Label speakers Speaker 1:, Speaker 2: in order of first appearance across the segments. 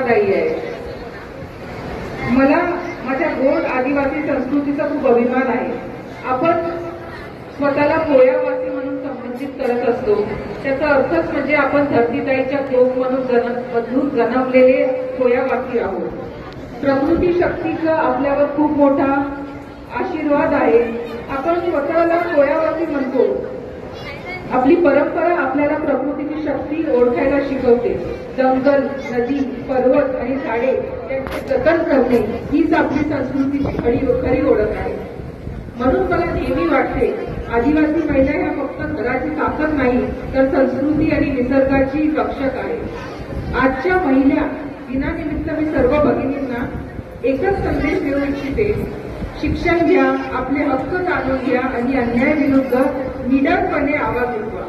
Speaker 1: आहे. मला माझ्या गोड आदिवासी संस्कृतीचा खूप अभिमान आहे. आपण स्वतःला कोयावासी म्हणून संबोधित करत असतो. त्याचा अर्थच म्हणजे आपण धरतीताईच्या कोक म्हणून जन्मलेले कोयावासी आहोत. प्रकृती शक्तीचा आपल्यावर खूप मोठा आशीर्वाद आहे. आपण स्वतःला कोयावासी म्हणतो. आपली परंपरा आपल्याला प्रकृतीची शक्ती ओळखायला शिकवते. जंगल, नदी, पर्वत आणि झाडे यांचे जतन करणे हीच आपली संस्कृतीची खरी ओळख आहे. म्हणून मला नेहमी वाटते आदिवासी महिला ह्या फक्त घराची ताकद नाही तर संस्कृती आणि निसर्गाची रक्षक आहे. आजच्या महिला दिनानिमित्त मी सर्व भगिनींना एकच संदेश देऊ इच्छिते. शिक्षण घ्या, आपले हक्क जाणून घ्या आणि अन्यायाविरुद्ध निडरपणे आवाज उठवा.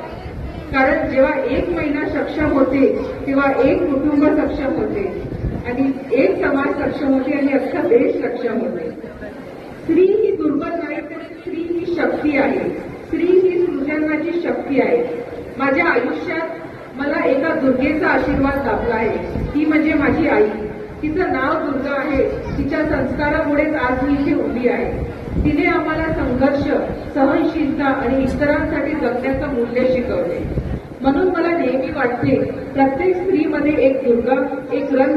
Speaker 1: कारण जेव्हा एक महिला सक्षम होते तेव्हा एक कुटुंब सक्षम होते आणि एक समाज सक्षम होते आणि अख्खा देश सक्षम होते. स्त्री ही दुर्बल नाही तर स्त्री ही शक्ती आहे. स्त्री ही सृजनाची शक्ती आहे. माझ्या आयुष्यात मला एका दुर्गेचा आशीर्वाद लाभला आहे. ती म्हणजे माझी आई. तिचं नाव दुर्गा आहे. तिच्या संस्कारामुळेच आज मी इथे उभी आहे. तिने आम्हाला संघर्ष, सहनशीलता आणि इतरांसाठी जगण्याचं मूल्य शिकवले. म्हणून मला नेहमी वाटते प्रत्येक स्त्रीमध्ये एक दुर्गा, एक रंग